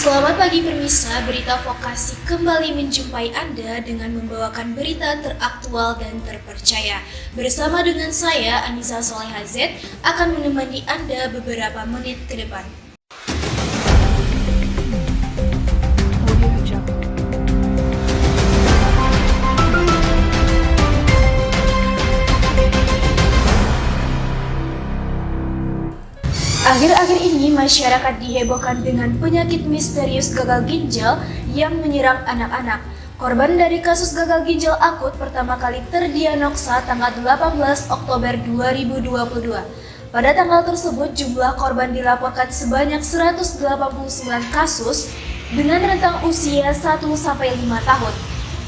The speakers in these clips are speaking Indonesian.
Selamat pagi pemirsa, Berita Vokasi kembali menjumpai Anda dengan membawakan berita teraktual dan terpercaya. Bersama dengan saya, Anissa Soleha Z, akan menemani Anda beberapa menit ke depan. Akhir-akhir ini masyarakat dihebohkan dengan penyakit misterius gagal ginjal yang menyerang anak-anak. Korban dari kasus gagal ginjal akut pertama kali terdiagnosa tanggal 18 Oktober 2022. Pada tanggal tersebut jumlah korban dilaporkan sebanyak 189 kasus dengan rentang usia 1-5 tahun.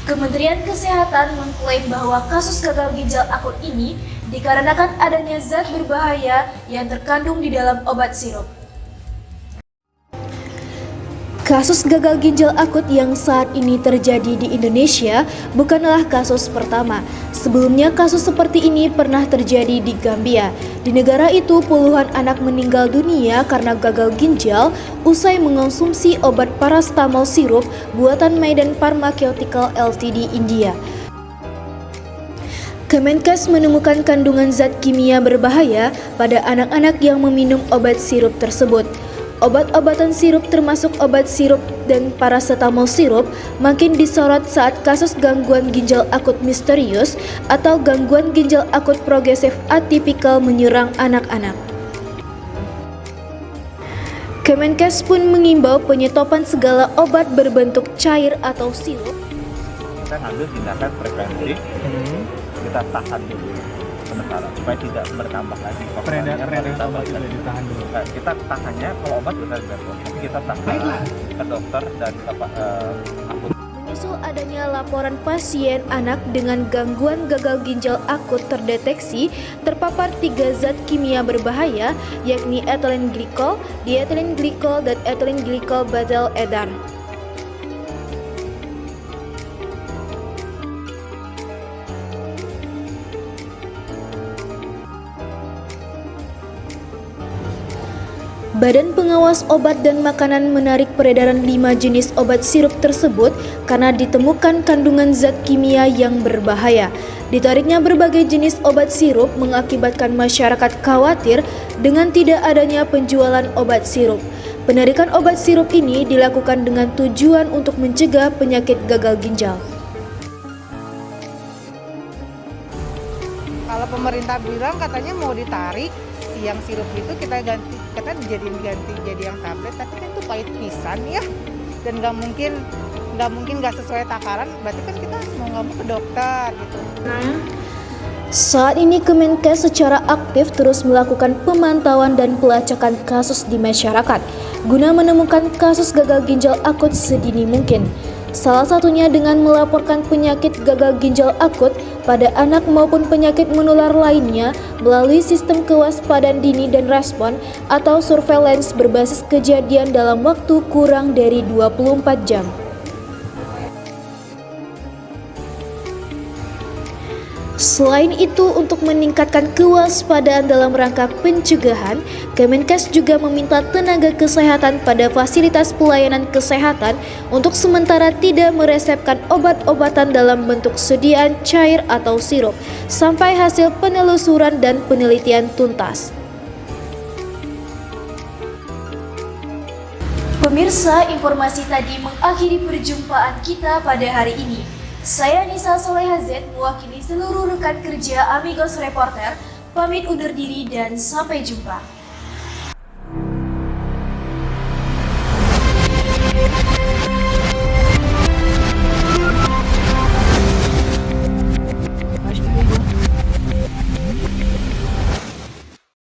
Kementerian Kesehatan mengklaim bahwa kasus gagal ginjal akut ini dikarenakan adanya zat berbahaya yang terkandung di dalam obat sirup. Kasus gagal ginjal akut yang saat ini terjadi di Indonesia bukanlah kasus pertama. Sebelumnya kasus seperti ini pernah terjadi di Gambia. Di negara itu puluhan anak meninggal dunia karena gagal ginjal usai mengonsumsi obat paracetamol sirup buatan Maiden Pharmaceutical Ltd India. Kemenkes menemukan kandungan zat kimia berbahaya pada anak-anak yang meminum obat sirup tersebut. Obat-obatan sirup termasuk obat sirup dan paracetamol sirup makin disorot saat kasus gangguan ginjal akut misterius atau gangguan ginjal akut progresif atipikal menyerang anak-anak. Kemenkes pun mengimbau penyetopan segala obat berbentuk cair atau sirup. Kita ngambil tindakan preventif, kita tahan dulu sementara supaya tidak bertambah lagi. Peredaran obat juga ditahan dulu. Nah, kita tahannya kalau obat sudah diatur, tapi kita tahan ke dokter dan akut. Menyusul adanya laporan pasien anak dengan gangguan gagal ginjal akut terdeteksi terpapar 3 zat kimia berbahaya yakni ethylene glycol, diethylene glycol, dan ethylene glycol benzol ester. Badan Pengawas Obat dan Makanan menarik peredaran 5 jenis obat sirup tersebut karena ditemukan kandungan zat kimia yang berbahaya. Ditariknya berbagai jenis obat sirup mengakibatkan masyarakat khawatir dengan tidak adanya penjualan obat sirup. Penarikan obat sirup ini dilakukan dengan tujuan untuk mencegah penyakit gagal ginjal. Kalau pemerintah bilang katanya mau ditarik, yang sirup itu kita ganti jadi yang tablet, tapi kan itu pahit pisan ya, dan nggak mungkin nggak sesuai takaran, berarti kan kita mau nggak mau ke dokter gitu. Saat ini Kemenkes secara aktif terus melakukan pemantauan dan pelacakan kasus di masyarakat guna menemukan kasus gagal ginjal akut sedini mungkin. Salah satunya dengan melaporkan penyakit gagal ginjal akut pada anak maupun penyakit menular lainnya melalui sistem kewaspadaan dini dan respon atau surveillance berbasis kejadian dalam waktu kurang dari 24 jam. Selain itu, untuk meningkatkan kewaspadaan dalam rangka pencegahan, Kemenkes juga meminta tenaga kesehatan pada fasilitas pelayanan kesehatan untuk sementara tidak meresepkan obat-obatan dalam bentuk sediaan cair atau sirup sampai hasil penelusuran dan penelitian tuntas. Pemirsa, informasi tadi mengakhiri perjumpaan kita pada hari ini. Saya Anissa Soleha Z, mewakili seluruh rekan kerja Amigos Reporter, pamit undur diri dan sampai jumpa.